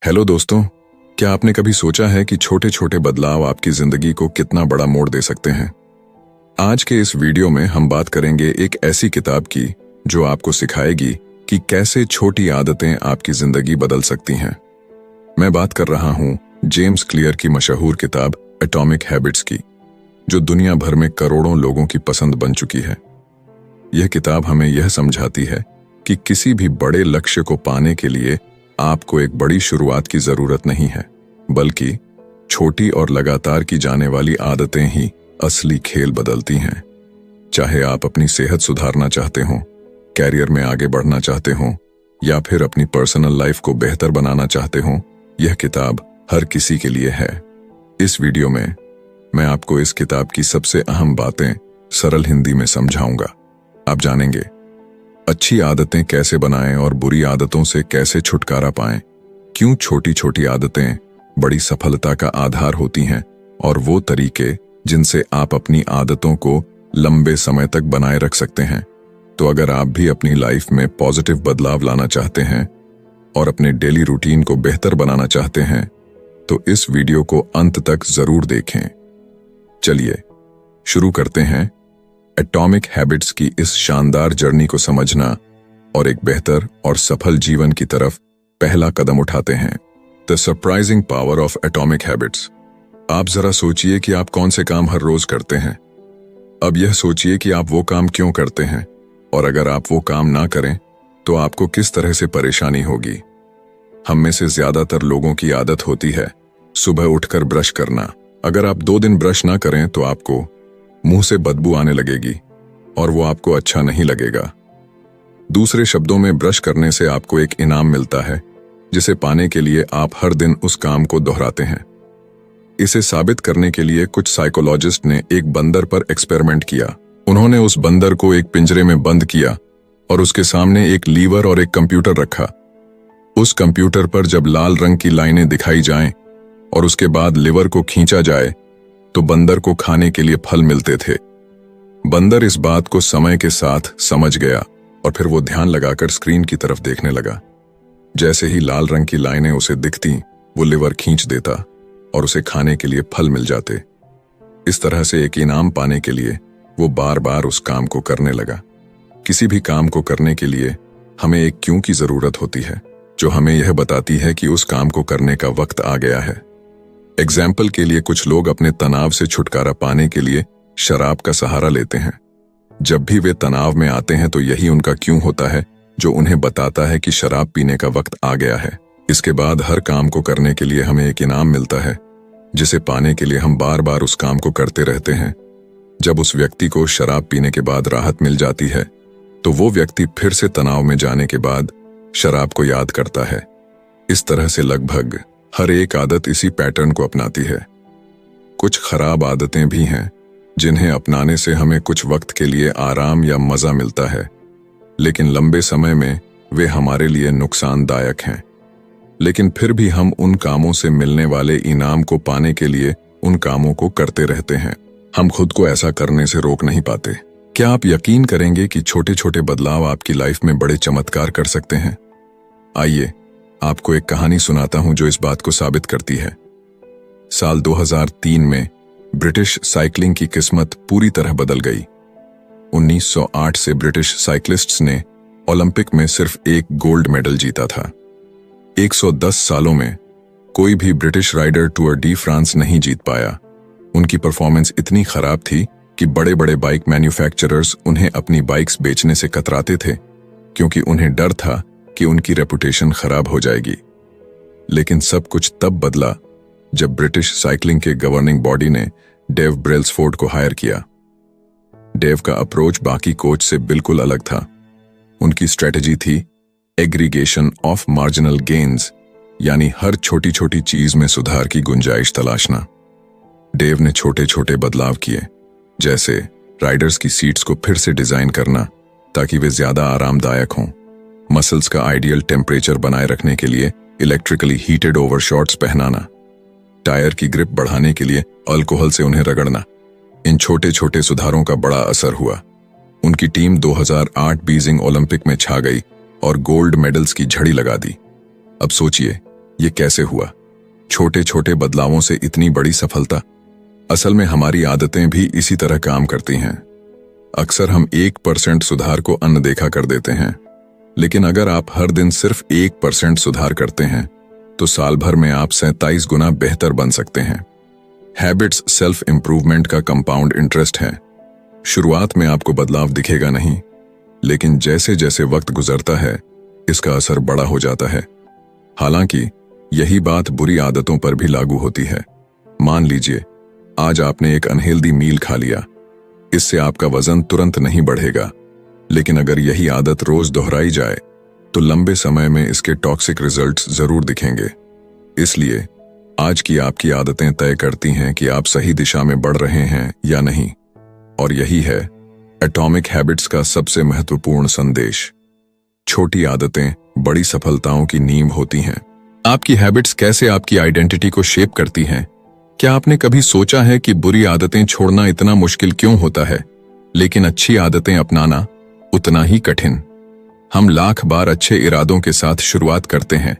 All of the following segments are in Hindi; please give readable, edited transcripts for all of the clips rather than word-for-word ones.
हेलो दोस्तों, क्या आपने कभी सोचा है कि छोटे छोटे बदलाव आपकी जिंदगी को कितना बड़ा मोड़ दे सकते हैं। आज के इस वीडियो में हम बात करेंगे एक ऐसी किताब की जो आपको सिखाएगी कि कैसे छोटी आदतें आपकी जिंदगी बदल सकती हैं। मैं बात कर रहा हूं जेम्स क्लियर की मशहूर किताब एटॉमिक हैबिट्स की, जो दुनिया भर में करोड़ों लोगों की पसंद बन चुकी है। यह किताब हमें यह समझाती है कि किसी भी बड़े लक्ष्य को पाने के लिए आपको एक बड़ी शुरुआत की जरूरत नहीं है, बल्कि छोटी और लगातार की जाने वाली आदतें ही असली खेल बदलती हैं। चाहे आप अपनी सेहत सुधारना चाहते हो, कैरियर में आगे बढ़ना चाहते हो या फिर अपनी पर्सनल लाइफ को बेहतर बनाना चाहते हो, यह किताब हर किसी के लिए है। इस वीडियो में मैं आपको इस किताब की सबसे अहम बातें सरल हिंदी में समझाऊंगा। आप जानेंगे अच्छी आदतें कैसे बनाएं और बुरी आदतों से कैसे छुटकारा पाएं, क्यों छोटी छोटी आदतें बड़ी सफलता का आधार होती हैं और वो तरीके जिनसे आप अपनी आदतों को लंबे समय तक बनाए रख सकते हैं। तो अगर आप भी अपनी लाइफ में पॉजिटिव बदलाव लाना चाहते हैं और अपने डेली रूटीन को बेहतर बनाना चाहते हैं, तो इस वीडियो को अंत तक जरूर देखें। चलिए शुरू करते हैं एटॉमिक हैबिट्स की इस शानदार जर्नी को समझना और एक बेहतर और सफल जीवन की तरफ पहला कदम उठाते हैं। The surprising power of atomic habits. आप जरा सोचिए कि आप कौन से काम हर रोज करते हैं। अब यह सोचिए कि आप वो काम क्यों करते हैं, और अगर आप वो काम ना करें तो आपको किस तरह से परेशानी होगी। हम में से ज्यादातर लोगों की आदत होती है सुबह उठकर ब्रश करना। अगर आप 2 दिन ब्रश ना करें तो आपको मुंह से बदबू आने लगेगी और वो आपको अच्छा नहीं लगेगा। दूसरे शब्दों में, ब्रश करने से आपको एक इनाम मिलता है जिसे पाने के लिए आप हर दिन उस काम को दोहराते हैं। इसे साबित करने के लिए कुछ साइकोलॉजिस्ट ने एक बंदर पर एक्सपेरिमेंट किया। उन्होंने उस बंदर को एक पिंजरे में बंद किया और उसके सामने एक लीवर और एक कंप्यूटर रखा। उस कंप्यूटर पर जब लाल रंग की लाइनें दिखाई जाएं और उसके बाद लीवर को खींचा जाए तो बंदर को खाने के लिए फल मिलते थे। बंदर इस बात को समय के साथ समझ गया और फिर वो ध्यान लगाकर स्क्रीन की तरफ देखने लगा। जैसे ही लाल रंग की लाइनें उसे दिखती, वो लीवर खींच देता और उसे खाने के लिए फल मिल जाते। इस तरह से एक इनाम पाने के लिए वो बार बार उस काम को करने लगा। किसी भी काम को करने के लिए हमें एक क्यों की जरूरत होती है, जो हमें यह बताती है कि उस काम को करने का वक्त आ गया है। एग्जाम्पल के लिए, कुछ लोग अपने तनाव से छुटकारा पाने के लिए शराब का सहारा लेते हैं। जब भी वे तनाव में आते हैं तो यही उनका क्यों होता है जो उन्हें बताता है कि शराब पीने का वक्त आ गया है। इसके बाद हर काम को करने के लिए हमें एक इनाम मिलता है, जिसे पाने के लिए हम बार बार उस काम को करते रहते हैं। जब उस व्यक्ति को शराब पीने के बाद राहत मिल जाती है तो वो व्यक्ति फिर से तनाव में जाने के बाद शराब को याद करता है। इस तरह से लगभग हर एक आदत इसी पैटर्न को अपनाती है। कुछ खराब आदतें भी हैं जिन्हें अपनाने से हमें कुछ वक्त के लिए आराम या मजा मिलता है, लेकिन लंबे समय में वे हमारे लिए नुकसानदायक हैं। लेकिन फिर भी हम उन कामों से मिलने वाले इनाम को पाने के लिए उन कामों को करते रहते हैं। हम खुद को ऐसा करने से रोक नहीं पाते। क्या आप यकीन करेंगे कि छोटे छोटे बदलाव आपकी लाइफ में बड़े चमत्कार कर सकते हैं? आइए आपको एक कहानी सुनाता हूं जो इस बात को साबित करती है। साल 2003 में ब्रिटिश साइकिलिंग की किस्मत पूरी तरह बदल गई। 1908 से ब्रिटिश साइक्लिस्ट्स ने ओलंपिक में सिर्फ एक गोल्ड मेडल जीता था। 110 सालों में कोई भी British rider Tour de France नहीं जीत पाया। उनकी परफॉर्मेंस इतनी खराब थी कि बड़े बड़े बाइक मैन्युफैक्चरर्स उन्हें अपनी बाइक्स बेचने से कतराते थे, क्योंकि उन्हें डर था कि उनकी रेपुटेशन खराब हो जाएगी। लेकिन सब कुछ तब बदला जब ब्रिटिश साइकिलिंग के गवर्निंग बॉडी ने डेव ब्रेल्सफोर्ड को हायर किया। डेव का अप्रोच बाकी कोच से बिल्कुल अलग था। उनकी स्ट्रेटजी थी एग्रीगेशन ऑफ मार्जिनल गेन्स, यानी हर छोटी छोटी चीज में सुधार की गुंजाइश तलाशना। डेव ने छोटे छोटे बदलाव किए, जैसे राइडर्स की सीट्स को फिर से डिजाइन करना ताकि वे ज्यादा आरामदायक हों, मसल्स का आइडियल टेम्परेचर बनाए रखने के लिए इलेक्ट्रिकली हीटेड ओवरशॉट्स पहनाना, टायर की ग्रिप बढ़ाने के लिए अल्कोहल से उन्हें रगड़ना। इन छोटे छोटे सुधारों का बड़ा असर हुआ। उनकी टीम 2008 बीजिंग ओलंपिक में छा गई और गोल्ड मेडल्स की झड़ी लगा दी। अब सोचिए ये कैसे हुआ? छोटे छोटे बदलावों से इतनी बड़ी सफलता? असल में हमारी आदतें भी इसी तरह काम करती हैं। अक्सर हम 1% सुधार को अनदेखा कर देते हैं, लेकिन अगर आप हर दिन सिर्फ 1% सुधार करते हैं तो साल भर में आप 47 गुना बेहतर बन सकते हैं। हैबिट्स सेल्फ इंप्रूवमेंट का कंपाउंड इंटरेस्ट है। शुरुआत में आपको बदलाव दिखेगा नहीं, लेकिन जैसे जैसे वक्त गुजरता है इसका असर बड़ा हो जाता है। हालांकि यही बात बुरी आदतों पर भी लागू होती है। मान लीजिए आज आपने एक अनहेल्दी मील खा लिया। इससे आपका वजन तुरंत नहीं बढ़ेगा, लेकिन अगर यही आदत रोज दोहराई जाए तो लंबे समय में इसके टॉक्सिक रिजल्ट्स जरूर दिखेंगे। इसलिए आज की आपकी आदतें तय करती हैं कि आप सही दिशा में बढ़ रहे हैं या नहीं। और यही है एटॉमिक हैबिट्स का सबसे महत्वपूर्ण संदेश। छोटी आदतें बड़ी सफलताओं की नींव होती हैं। आपकी हैबिट्स कैसे आपकी आइडेंटिटी को शेप करती हैं? क्या आपने कभी सोचा है कि बुरी आदतें छोड़ना इतना मुश्किल क्यों होता है, लेकिन अच्छी आदतें अपनाना उतना ही कठिन? हम लाख बार अच्छे इरादों के साथ शुरुआत करते हैं,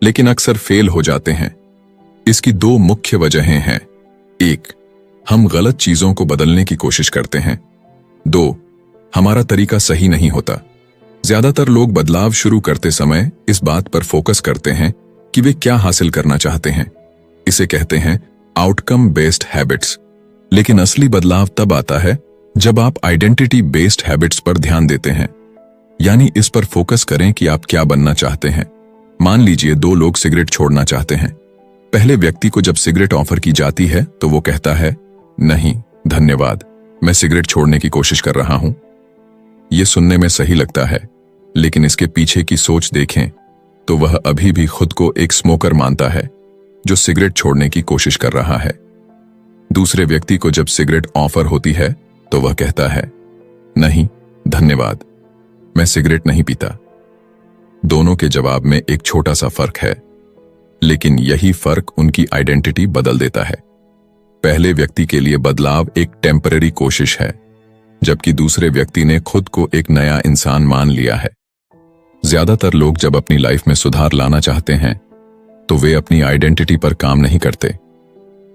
लेकिन अक्सर फेल हो जाते हैं। इसकी दो मुख्य वजहें हैं। 1, हम गलत चीजों को बदलने की कोशिश करते हैं। 2, हमारा तरीका सही नहीं होता। ज्यादातर लोग बदलाव शुरू करते समय इस बात पर फोकस करते हैं कि वे क्या हासिल करना चाहते हैं। इसे कहते हैं आउटकम बेस्ड हैबिट्स। लेकिन असली बदलाव तब आता है जब आप आइडेंटिटी बेस्ड हैबिट्स पर ध्यान देते हैं। यानी इस पर फोकस करें कि आप क्या बनना चाहते हैं। मान लीजिए 2 लोग सिगरेट छोड़ना चाहते हैं। पहले व्यक्ति को जब सिगरेट ऑफर की जाती है तो वो कहता है, नहीं धन्यवाद, मैं सिगरेट छोड़ने की कोशिश कर रहा हूं। यह सुनने में सही लगता है, लेकिन इसके पीछे की सोच देखें तो वह अभी भी खुद को एक स्मोकर मानता है जो सिगरेट छोड़ने की कोशिश कर रहा है। दूसरे व्यक्ति को जब सिगरेट ऑफर होती है तो वह कहता है, नहीं धन्यवाद, मैं सिगरेट नहीं पीता। दोनों के जवाब में एक छोटा सा फर्क है, लेकिन यही फर्क उनकी आइडेंटिटी बदल देता है। पहले व्यक्ति के लिए बदलाव एक टेम्पररी कोशिश है, जबकि दूसरे व्यक्ति ने खुद को एक नया इंसान मान लिया है। ज्यादातर लोग जब अपनी लाइफ में सुधार लाना चाहते हैं तो वे अपनी आइडेंटिटी पर काम नहीं करते।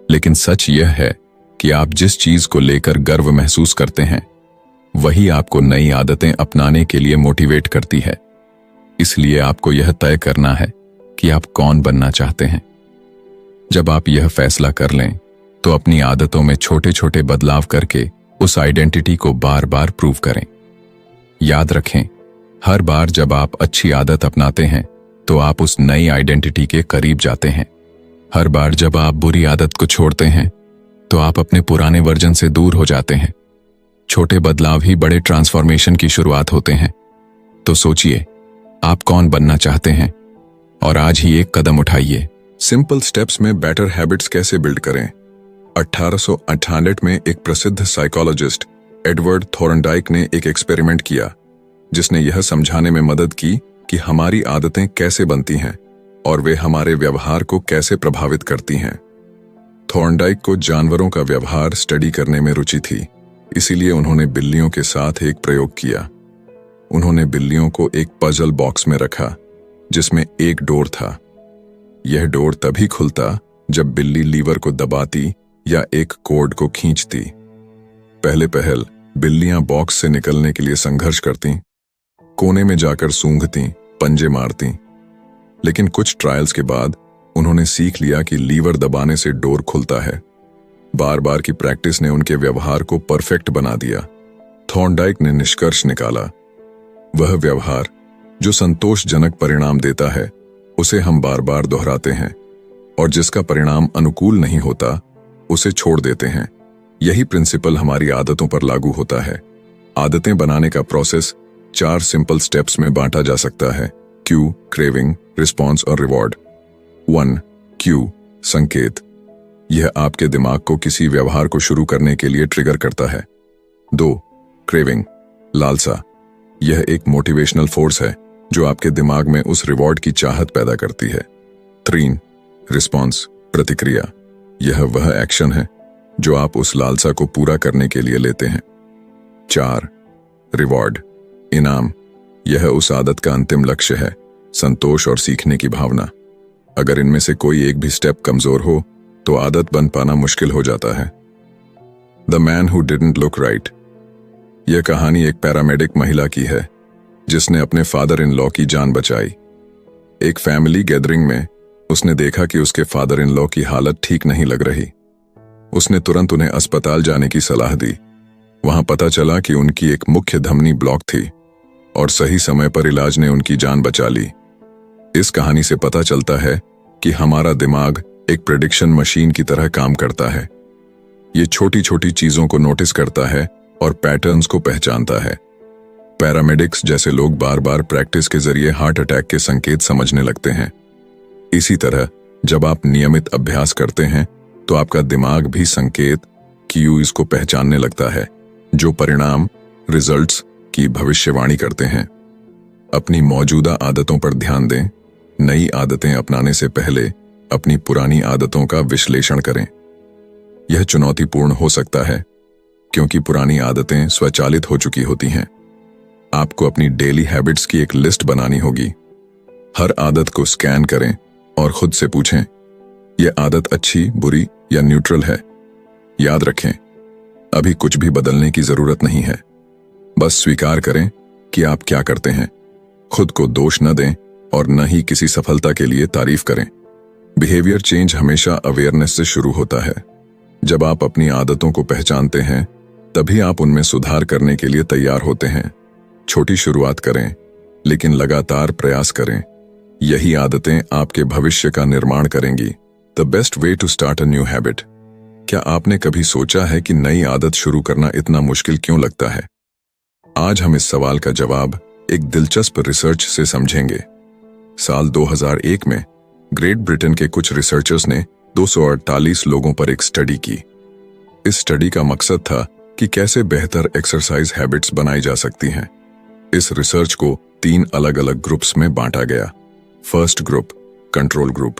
लेकिन सच यह है कि आप जिस चीज को लेकर गर्व महसूस करते हैं वही आपको नई आदतें अपनाने के लिए मोटिवेट करती है। इसलिए आपको यह तय करना है कि आप कौन बनना चाहते हैं। जब आप यह फैसला कर लें तो अपनी आदतों में छोटे छोटे बदलाव करके उस आइडेंटिटी को बार बार प्रूव करें। याद रखें, हर बार जब आप अच्छी आदत अपनाते हैं तो आप उस नई आइडेंटिटी के करीब जाते हैं। हर बार जब आप बुरी आदत को छोड़ते हैं तो आप अपने पुराने वर्जन से दूर हो जाते हैं। छोटे बदलाव ही बड़े ट्रांसफॉर्मेशन की शुरुआत होते हैं। तो सोचिए, आप कौन बनना चाहते हैं और आज ही एक कदम उठाइए। सिंपल स्टेप्स में बेटर हैबिट्स कैसे बिल्ड करें? 1898 में एक प्रसिद्ध साइकोलॉजिस्ट एडवर्ड थॉर्नडाइक ने एक एक्सपेरिमेंट किया जिसने यह समझाने में मदद की कि हमारी आदतें कैसे बनती हैं और वे हमारे व्यवहार को कैसे प्रभावित करती हैं। थॉर्नडाइक को जानवरों का व्यवहार स्टडी करने में रुचि थी, इसीलिए उन्होंने बिल्लियों के साथ एक प्रयोग किया। उन्होंने बिल्लियों को एक पजल बॉक्स में रखा जिसमें एक डोर था। यह डोर तभी खुलता जब बिल्ली लीवर को दबाती या एक कोड को खींचती। पहले पहल बिल्लियां बॉक्स से निकलने के लिए संघर्ष करती, कोने में जाकर सूंघती, पंजे मारती। लेकिन कुछ ट्रायल्स के बाद उन्होंने सीख लिया कि लीवर दबाने से डोर खुलता है। बार बार की प्रैक्टिस ने उनके व्यवहार को परफेक्ट बना दिया। थॉर्नडाइक ने निष्कर्ष निकाला, वह व्यवहार जो संतोषजनक परिणाम देता है उसे हम बार बार दोहराते हैं, और जिसका परिणाम अनुकूल नहीं होता उसे छोड़ देते हैं। यही प्रिंसिपल हमारी आदतों पर लागू होता है। आदतें बनाने का प्रोसेस 4 सिंपल स्टेप्स में बांटा जा सकता है: क्यू, क्रेविंग, रिस्पॉन्स और रिवॉर्ड। 1. क्यू, संकेत। यह आपके दिमाग को किसी व्यवहार को शुरू करने के लिए ट्रिगर करता है। 2. क्रेविंग, लालसा। यह एक मोटिवेशनल फोर्स है जो आपके दिमाग में उस रिवॉर्ड की चाहत पैदा करती है। 3. रिस्पॉन्स, प्रतिक्रिया। यह वह एक्शन है जो आप उस लालसा को पूरा करने के लिए लेते हैं। 4. रिवॉर्ड, इनाम। यह उस आदत का अंतिम लक्ष्य है, संतोष और सीखने की भावना। अगर इनमें से कोई एक भी स्टेप कमजोर हो तो आदत बन पाना मुश्किल हो जाता है। The man who didn't look right. यह कहानी एक पैरामेडिक महिला की है जिसने अपने फादर इन लॉ की जान बचाई। एक फैमिली गैदरिंग में उसने देखा कि उसके फादर इन लॉ की हालत ठीक नहीं लग रही। उसने तुरंत उन्हें अस्पताल जाने की सलाह दी। वहां पता चला कि उनकी एक मुख्य धमनी ब्लॉक थी और सही समय पर इलाज ने उनकी जान बचा ली। इस कहानी से पता चलता है कि हमारा दिमाग एक प्रेडिक्शन मशीन की तरह काम करता है। ये छोटी छोटी चीजों को नोटिस करता है और पैटर्न्स को पहचानता है। पैरामेडिक्स जैसे लोग बार बार प्रैक्टिस के जरिए हार्ट अटैक के संकेत समझने लगते हैं। इसी तरह जब आप नियमित अभ्यास करते हैं तो आपका दिमाग भी संकेत क्यूज को पहचानने लगता है, जो परिणाम रिजल्ट्स की भविष्यवाणी करते हैं। अपनी मौजूदा आदतों पर ध्यान दें। नई आदतें अपनाने से पहले अपनी पुरानी आदतों का विश्लेषण करें। यह चुनौतीपूर्ण हो सकता है क्योंकि पुरानी आदतें स्वचालित हो चुकी होती हैं। आपको अपनी डेली हैबिट्स की एक लिस्ट बनानी होगी। हर आदत को स्कैन करें और खुद से पूछें, यह आदत अच्छी, बुरी या न्यूट्रल है। याद रखें, अभी कुछ भी बदलने की जरूरत नहीं है। बस स्वीकार करें कि आप क्या करते हैं। खुद को दोष न दें और न ही किसी सफलता के लिए तारीफ करें। बिहेवियर चेंज हमेशा अवेयरनेस से शुरू होता है। जब आप अपनी आदतों को पहचानते हैं तभी आप उनमें सुधार करने के लिए तैयार होते हैं। छोटी शुरुआत करें लेकिन लगातार प्रयास करें। यही आदतें आपके भविष्य का निर्माण करेंगी। The best way to start a new habit. क्या आपने कभी सोचा है कि नई आदत शुरू करना इतना मुश्किल क्यों लगता है? आज हम इस सवाल का जवाब एक दिलचस्प रिसर्च से समझेंगे। साल 2001 में ग्रेट ब्रिटेन के कुछ रिसर्चर्स ने 248 लोगों पर एक स्टडी की। इस स्टडी का मकसद था कि कैसे बेहतर एक्सरसाइज हैबिट्स बनाई जा सकती हैं। इस रिसर्च को 3 अलग अलग ग्रुप्स में बांटा गया। First group, control group.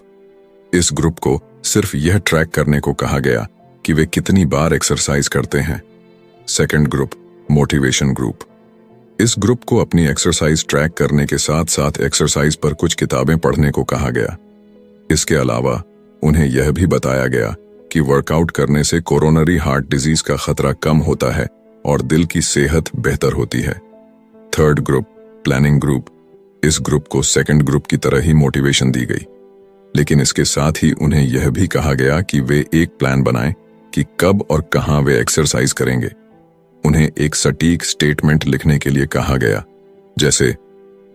इस ग्रुप को सिर्फ यह ट्रैक करने को कहा गया कि वे कितनी बार एक्सरसाइज करते हैं। Second group, motivation group. इस ग्रुप को अपनी एक्सरसाइज ट्रैक करने के साथ साथ एक्सरसाइज पर कुछ किताबें पढ़ने को कहा गया। इसके अलावा उन्हें यह भी बताया गया कि वर्कआउट करने से कोरोनरी हार्ट डिजीज का खतरा कम होता है और दिल की सेहत बेहतर होती है। Third group, planning group. इस ग्रुप को सेकंड ग्रुप की तरह ही मोटिवेशन दी गई, लेकिन इसके साथ ही उन्हें यह भी कहा गया कि वे एक प्लान बनाएं कि कब और कहां वे एक्सरसाइज करेंगे। उन्हें एक सटीक स्टेटमेंट लिखने के लिए कहा गया, जैसे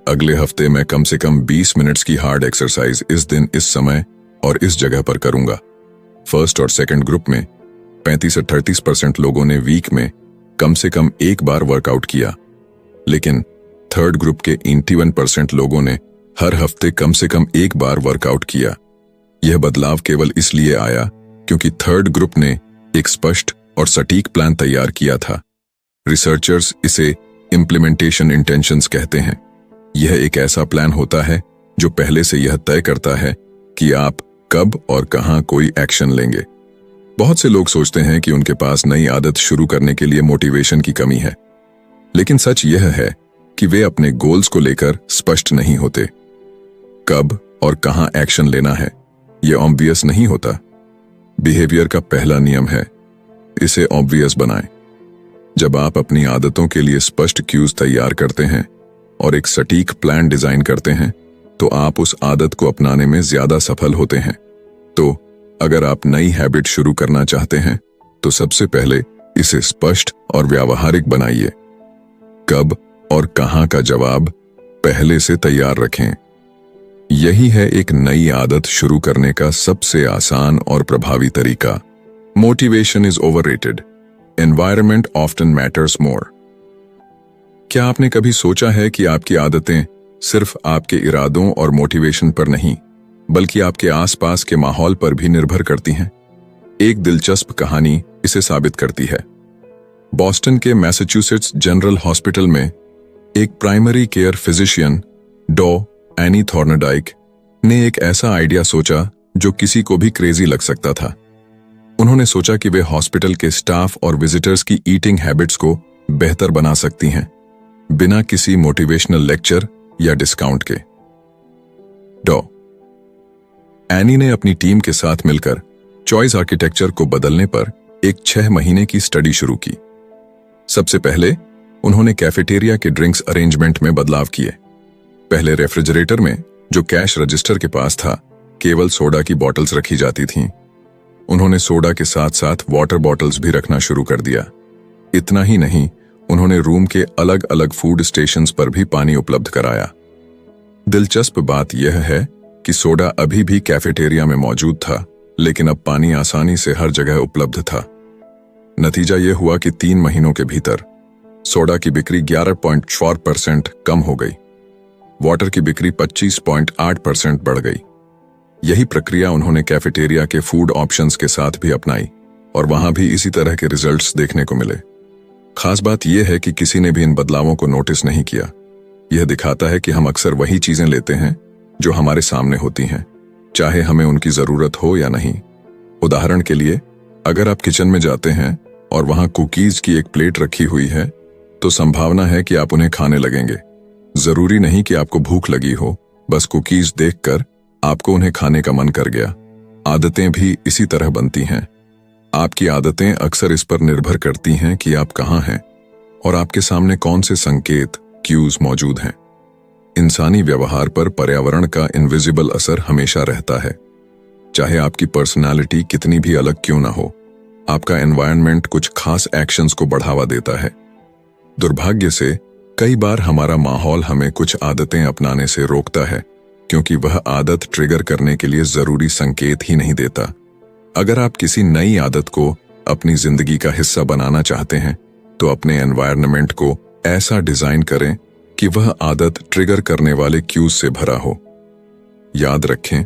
अगले हफ्ते मैं कम से कम 20 मिनट्स की हार्ड एक्सरसाइज इस दिन, इस समय और इस जगह पर करूंगा। फर्स्ट और सेकंड ग्रुप में 35 से 38% लोगों ने वीक में कम से कम एक बार वर्कआउट किया, लेकिन थर्ड ग्रुप के 81% लोगों ने हर हफ्ते कम से कम एक बार वर्कआउट किया। यह बदलाव केवल इसलिए आया क्योंकि थर्ड ग्रुप ने एक स्पष्ट और सटीक प्लान तैयार किया था। रिसर्चर्स इसे इम्प्लीमेंटेशन इंटेंशंस कहते हैं। यह एक ऐसा प्लान होता है जो पहले से यह तय करता है कि आप कब और कहां कोई एक्शन लेंगे। बहुत से लोग सोचते हैं कि उनके पास नई आदत शुरू करने के लिए मोटिवेशन की कमी है, लेकिन सच यह है कि वे अपने गोल्स को लेकर स्पष्ट नहीं होते। कब और कहां एक्शन लेना है यह ऑब्वियस नहीं होता। बिहेवियर का पहला नियम है, इसे ऑब्वियस बनाएं। जब आप अपनी आदतों के लिए स्पष्ट क्यूज तैयार करते हैं और एक सटीक प्लान डिजाइन करते हैं तो आप उस आदत को अपनाने में ज्यादा सफल होते हैं। तो अगर आप नई हैबिट शुरू करना चाहते हैं तो सबसे पहले इसे स्पष्ट और व्यावहारिक बनाइए। कब और कहां का जवाब पहले से तैयार रखें। यही है एक नई आदत शुरू करने का सबसे आसान और प्रभावी तरीका। Motivation is overrated, environment often matters more. क्या आपने कभी सोचा है कि आपकी आदतें सिर्फ आपके इरादों और मोटिवेशन पर नहीं, बल्कि आपके आसपास के माहौल पर भी निर्भर करती हैं? एक दिलचस्प कहानी इसे साबित करती है। बॉस्टन के मैसाचुसेट्स जनरल हॉस्पिटल में एक प्राइमरी केयर फिजिशियन डॉ एनी थॉर्नडाइक ने एक ऐसा आइडिया सोचा जो किसी को भी क्रेजी लग सकता था। उन्होंने सोचा कि वे हॉस्पिटल के स्टाफ और विजिटर्स की ईटिंग हैबिट्स को बेहतर बना सकती हैं, बिना किसी मोटिवेशनल लेक्चर या डिस्काउंट के। डॉ एनी ने अपनी टीम के साथ मिलकर चॉइस आर्किटेक्चर को बदलने पर एक 6 महीने की स्टडी शुरू की। सबसे पहले उन्होंने कैफेटेरिया के ड्रिंक्स अरेंजमेंट में बदलाव किए। पहले रेफ्रिजरेटर में, जो कैश रजिस्टर के पास था, केवल सोडा की बॉटल्स रखी जाती थीं। उन्होंने सोडा के साथ साथ वाटर बॉटल्स भी रखना शुरू कर दिया। इतना ही नहीं, उन्होंने रूम के अलग अलग फूड स्टेशंस पर भी पानी उपलब्ध कराया। दिलचस्प बात यह है कि सोडा अभी भी कैफेटेरिया में मौजूद था, लेकिन अब पानी आसानी से हर जगह उपलब्ध था। नतीजा यह हुआ कि 3 महीनों के भीतर सोडा की बिक्री 11.4% कम हो गई। वाटर की बिक्री 25.8% बढ़ गई। यही प्रक्रिया उन्होंने कैफेटेरिया के फूड ऑप्शंस के साथ भी अपनाई और वहां भी इसी तरह के रिजल्ट्स देखने को मिले। खास बात यह है कि किसी ने भी इन बदलावों को नोटिस नहीं किया। यह दिखाता है कि हम अक्सर वही चीजें लेते हैं जो हमारे सामने होती हैं, चाहे हमें उनकी जरूरत हो या नहीं। उदाहरण के लिए, अगर आप किचन में जाते हैं और वहां कुकीज की एक प्लेट रखी हुई है, तो संभावना है कि आप उन्हें खाने लगेंगे। जरूरी नहीं कि आपको भूख लगी हो, बस कुकीज देखकर आपको उन्हें खाने का मन कर गया। आदतें भी इसी तरह बनती हैं। आपकी आदतें अक्सर इस पर निर्भर करती हैं कि आप कहाँ हैं और आपके सामने कौन से संकेत, क्यूज मौजूद हैं। इंसानी व्यवहार पर पर्यावरण का इनविजिबल असर हमेशा रहता है। चाहे आपकी पर्सनालिटी कितनी भी अलग क्यों ना हो, आपका एनवायरनमेंट कुछ खास एक्शंस को बढ़ावा देता है। दुर्भाग्य से कई बार हमारा माहौल हमें कुछ आदतें अपनाने से रोकता है, क्योंकि वह आदत ट्रिगर करने के लिए जरूरी संकेत ही नहीं देता। अगर आप किसी नई आदत को अपनी जिंदगी का हिस्सा बनाना चाहते हैं, तो अपने एनवायरनमेंट को ऐसा डिजाइन करें कि वह आदत ट्रिगर करने वाले क्यूज से भरा हो। याद रखें,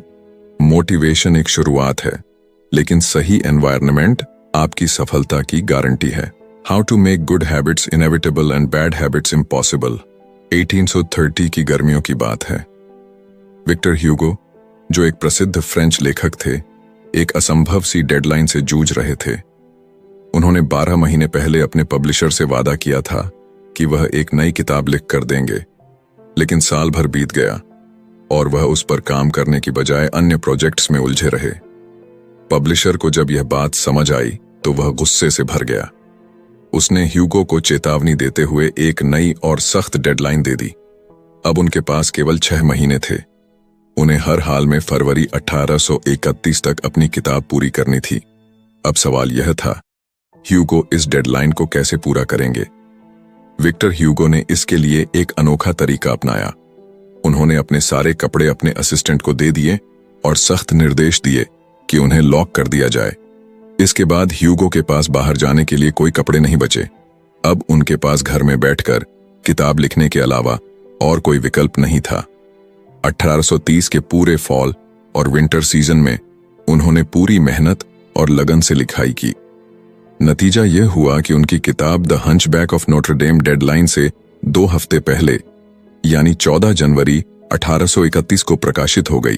मोटिवेशन एक शुरुआत है, लेकिन सही एनवायरनमेंट आपकी सफलता की गारंटी है। How to make good habits inevitable and bad habits impossible. 1830 की गर्मियों की बात है। विक्टर ह्यूगो, जो एक प्रसिद्ध फ्रेंच लेखक थे, एक असंभव सी डेडलाइन से जूझ रहे थे। उन्होंने 12 महीने पहले अपने पब्लिशर से वादा किया था कि वह एक नई किताब लिख कर देंगे, लेकिन साल भर बीत गया और वह उस पर काम करने की बजाय अन्य प्रोजेक्ट्स में उलझे रहे। पब्लिशर को जब यह बात समझ आई तो वह गुस्से से भर गया। उसने ह्यूगो को चेतावनी देते हुए एक नई और सख्त डेडलाइन दे दी। अब उनके पास केवल 6 महीने थे। उन्हें हर हाल में फरवरी 1831 तक अपनी किताब पूरी करनी थी। अब सवाल यह था, ह्यूगो इस डेडलाइन को कैसे पूरा करेंगे? विक्टर ह्यूगो ने इसके लिए एक अनोखा तरीका अपनाया। उन्होंने अपने सारे कपड़े अपने असिस्टेंट को दे दिए और सख्त निर्देश दिए कि उन्हें लॉक कर दिया जाए। इसके बाद ह्यूगो के पास बाहर जाने के लिए कोई कपड़े नहीं बचे। अब उनके पास घर में बैठकर किताब लिखने के अलावा और कोई विकल्प नहीं था। 1830 के पूरे फॉल और विंटर सीजन में उन्होंने पूरी मेहनत और लगन से लिखाई की। नतीजा यह हुआ कि उनकी किताब the hunchback of Notre Dame deadline से 2 हफ्ते पहले, यानी 14 जनवरी 1831 को प्रकाशित हो गई।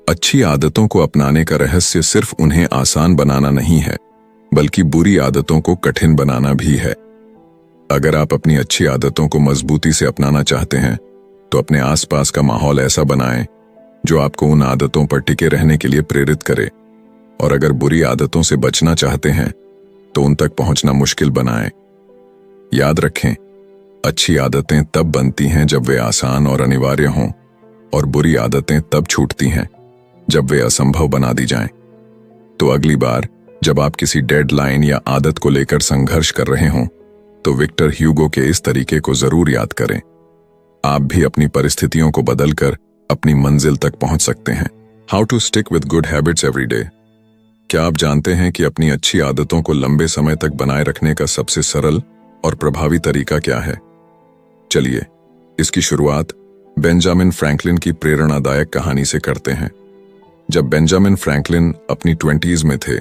अच्छी आदतों को अपनाने का रहस्य सिर्फ उन्हें आसान बनाना नहीं है, बल्कि बुरी आदतों को कठिन बनाना भी है। अगर आप अपनी अच्छी आदतों को मजबूती से अपनाना चाहते हैं, तो अपने आसपास का माहौल ऐसा बनाएं जो आपको उन आदतों पर टिके रहने के लिए प्रेरित करे। और अगर बुरी आदतों से बचना चाहते हैं, तो उन तक पहुंचना मुश्किल बनाएं। याद रखें, अच्छी आदतें तब बनती हैं जब वे आसान और अनिवार्य हों, और बुरी आदतें तब छूटती हैं जब वे असंभव बना दी जाएं। तो अगली बार जब आप किसी डेडलाइन या आदत को लेकर संघर्ष कर रहे हों, तो विक्टर ह्यूगो के इस तरीके को जरूर याद करें। आप भी अपनी परिस्थितियों को बदलकर अपनी मंजिल तक पहुंच सकते हैं। How to stick with good habits every day. क्या आप जानते हैं कि अपनी अच्छी आदतों को लंबे समय तक बनाए रखने का सबसे सरल और प्रभावी तरीका क्या है? चलिए, इसकी शुरुआत बेंजामिन फ्रैंकलिन की प्रेरणादायक कहानी से करते हैं। जब बेंजामिन फ्रैंकलिन अपनी 20s में थे,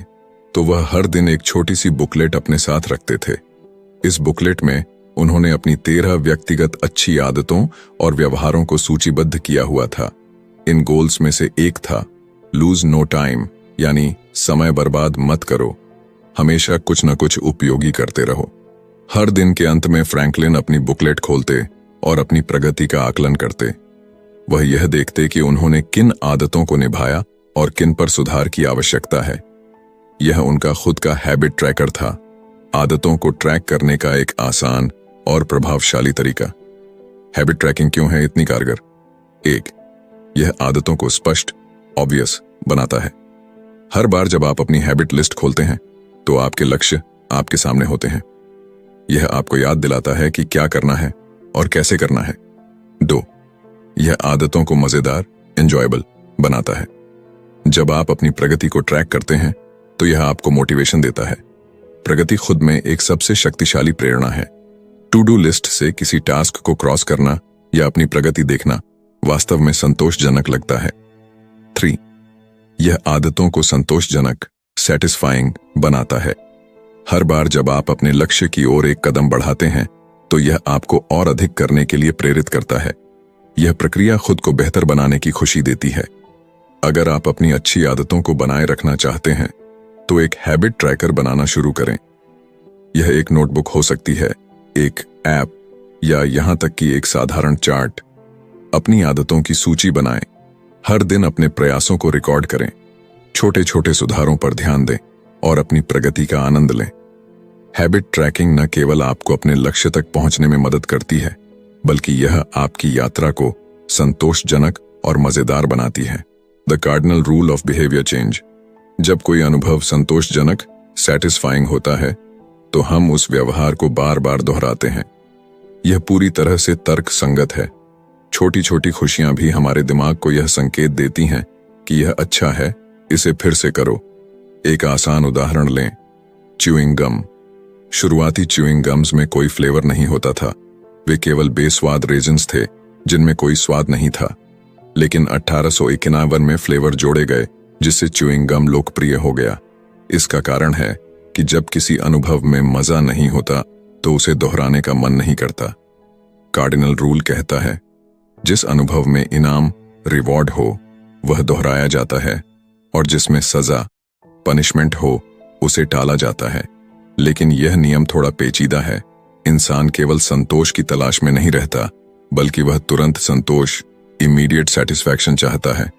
तो वह हर दिन एक छोटी सी बुकलेट अपने साथ रखते थे। इस बुकलेट में उन्होंने अपनी 13 व्यक्तिगत अच्छी आदतों और व्यवहारों को सूचीबद्ध किया हुआ था। इन गोल्स में से एक था लूज नो टाइम, यानी समय बर्बाद मत करो, हमेशा कुछ न कुछ उपयोगी करते रहो। हर दिन के अंत में फ्रैंकलिन अपनी बुकलेट खोलते और अपनी प्रगति का आकलन करते। वह यह देखते कि उन्होंने किन आदतों को निभाया और किन पर सुधार की आवश्यकता है। यह उनका खुद का हैबिट ट्रैकर था, आदतों को ट्रैक करने का एक आसान और प्रभावशाली तरीका। हैबिट ट्रैकिंग क्यों है इतनी कारगर? 1. यह आदतों को स्पष्ट, ऑब्वियस बनाता है। हर बार जब आप अपनी हैबिट लिस्ट खोलते हैं तो आपके लक्ष्य आपके सामने होते हैं। यह आपको याद दिलाता है कि क्या करना है और कैसे करना है। 2. यह आदतों को मजेदार, एंजॉयबल बनाता है। जब आप अपनी प्रगति को ट्रैक करते हैं तो यह आपको मोटिवेशन देता है। प्रगति खुद में एक सबसे शक्तिशाली प्रेरणा है। टू डू लिस्ट से किसी टास्क को क्रॉस करना या अपनी प्रगति देखना वास्तव में संतोषजनक लगता है। 3. यह आदतों को संतोषजनक, सेटिस्फाइंग बनाता है। हर बार जब आप अपने लक्ष्य की ओर एक कदम बढ़ाते हैं तो यह आपको और अधिक करने के लिए प्रेरित करता है। यह प्रक्रिया खुद को बेहतर बनाने की खुशी देती है। अगर आप अपनी अच्छी आदतों को बनाए रखना चाहते हैं तो एक हैबिट ट्रैकर बनाना शुरू करें। यह एक नोटबुक हो सकती है, एक ऐप, या यहां तक कि एक साधारण चार्ट। अपनी आदतों की सूची बनाएं। हर दिन अपने प्रयासों को रिकॉर्ड करें। छोटे छोटे सुधारों पर ध्यान दें और अपनी प्रगति का आनंद लें। हैबिट ट्रैकिंग न केवल आपको अपने लक्ष्य तक पहुंचने में मदद करती है, बल्कि यह आपकी यात्रा को संतोषजनक और मजेदार बनाती है। The cardinal rule of behaviour change. जब कोई अनुभव संतोषजनक, सैटिस्फाइंग होता है तो हम उस व्यवहार को बार बार दोहराते हैं। यह पूरी तरह से तर्क संगत है। छोटी छोटी खुशियां भी हमारे दिमाग को यह संकेत देती हैं कि यह अच्छा है, इसे फिर से करो। एक आसान उदाहरण लें, च्यूइंग गम। शुरुआती च्यूइंग गम्स में कोई फ्लेवर नहीं होता था। वे केवल बेस्वाद रेजिन्स थे जिनमें कोई स्वाद नहीं था। लेकिन 1891 में फ्लेवर जोड़े गए जिससे च्यूइंग गम लोकप्रिय हो गया। इसका कारण है कि जब किसी अनुभव में मजा नहीं होता तो उसे दोहराने का मन नहीं करता। कार्डिनल रूल कहता है, जिस अनुभव में इनाम, रिवॉर्ड हो वह दोहराया जाता है, और जिसमें सजा, पनिशमेंट हो उसे टाला जाता है। लेकिन यह नियम थोड़ा पेचीदा है। इंसान केवल संतोष की तलाश में नहीं रहता, बल्कि वह तुरंत संतोष, इमीडिएट सेटिस्फैक्शन चाहता है।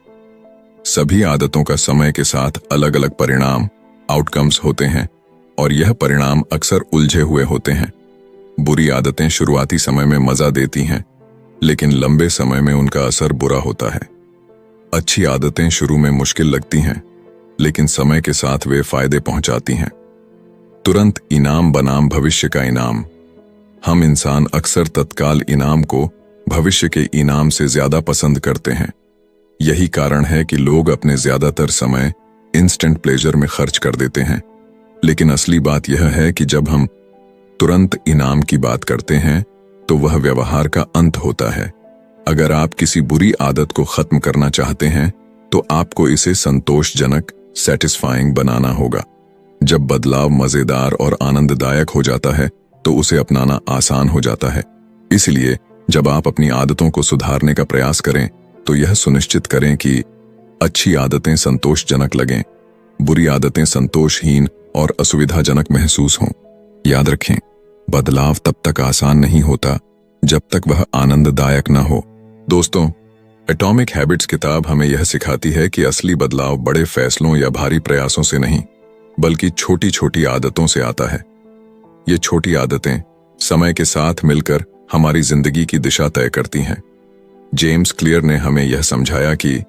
सभी आदतों का समय के साथ अलग अलग परिणाम, आउटकम्स होते हैं, और यह परिणाम अक्सर उलझे हुए होते हैं। बुरी आदतें शुरुआती समय में मजा देती हैं, लेकिन लंबे समय में उनका असर बुरा होता है। अच्छी आदतें शुरू में मुश्किल लगती हैं, लेकिन समय के साथ वे फायदे पहुंचाती हैं। तुरंत इनाम बनाम भविष्य का इनाम। हम इंसान अक्सर तत्काल इनाम को भविष्य के इनाम से ज्यादा पसंद करते हैं। यही कारण है कि लोग अपने ज्यादातर समय इंस्टेंट प्लेजर में खर्च कर देते हैं। लेकिन असली बात यह है कि जब हम तुरंत इनाम की बात करते हैं तो वह व्यवहार का अंत होता है। अगर आप किसी बुरी आदत को खत्म करना चाहते हैं तो आपको इसे संतोषजनक, सेटिस्फाइंग बनाना होगा। जब बदलाव मजेदार और आनंददायक हो जाता है तो उसे अपनाना आसान हो जाता है। इसलिए जब आप अपनी आदतों को सुधारने का प्रयास करें तो यह सुनिश्चित करें कि अच्छी आदतें संतोषजनक लगें, बुरी आदतें संतोषहीन और असुविधाजनक महसूस हों। याद रखें, बदलाव तब तक आसान नहीं होता जब तक वह आनंददायक न हो। दोस्तों, एटॉमिक हैबिट्स किताब हमें यह सिखाती है कि असली बदलाव बड़े फैसलों या भारी प्रयासों से नहीं, बल्कि छोटी छोटी आदतों से आता है। ये छोटी आदतें समय के साथ मिलकर हमारी जिंदगी की दिशा तय करती हैं। जेम्स क्लियर ने हमें यह समझाया कि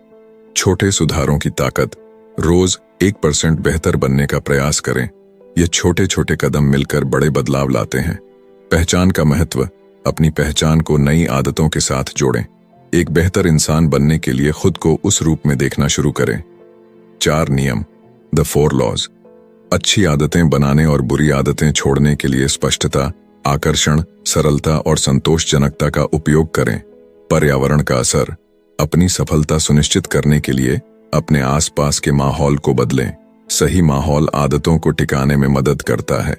छोटे सुधारों की ताकत, रोज 1% बेहतर बनने का प्रयास करें। ये छोटे छोटे कदम मिलकर बड़े बदलाव लाते हैं। पहचान का महत्व। अपनी पहचान को नई आदतों के साथ जोड़ें। एक बेहतर इंसान बनने के लिए खुद को उस रूप में देखना शुरू करें। 4 नियम, द 4 लॉज। अच्छी आदतें बनाने और बुरी आदतें छोड़ने के लिए स्पष्टता, आकर्षण, सरलता और संतोषजनकता का उपयोग करें। पर्यावरण का असर। अपनी सफलता सुनिश्चित करने के लिए अपने आसपास के माहौल को बदलें। सही माहौल आदतों को टिकाने में मदद करता है।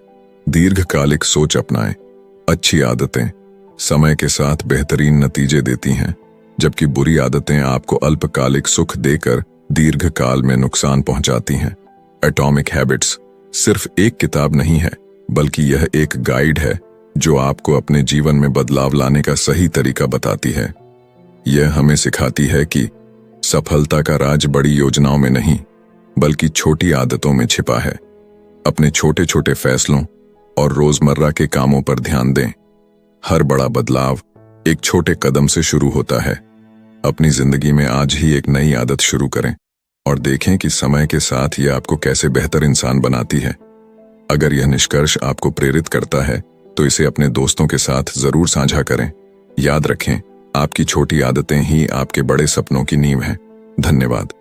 दीर्घकालिक सोच अपनाएं। अच्छी आदतें समय के साथ बेहतरीन नतीजे देती हैं, जबकि बुरी आदतें आपको अल्पकालिक सुख देकर दीर्घकाल में नुकसान पहुंचाती हैं। एटॉमिक हैबिट्स सिर्फ एक किताब नहीं है, बल्कि यह एक गाइड है जो आपको अपने जीवन में बदलाव लाने का सही तरीका बताती है। यह हमें सिखाती है कि सफलता का राज बड़ी योजनाओं में नहीं, बल्कि छोटी आदतों में छिपा है। अपने छोटे छोटे फैसलों और रोजमर्रा के कामों पर ध्यान दें। हर बड़ा बदलाव एक छोटे कदम से शुरू होता है। अपनी जिंदगी में आज ही एक नई आदत शुरू करें और देखें कि समय के साथ यह आपको कैसे बेहतर इंसान बनाती है। अगर यह निष्कर्ष आपको प्रेरित करता है तो इसे अपने दोस्तों के साथ जरूर साझा करें। याद रखें, आपकी छोटी आदतें ही आपके बड़े सपनों की नींव हैं। धन्यवाद।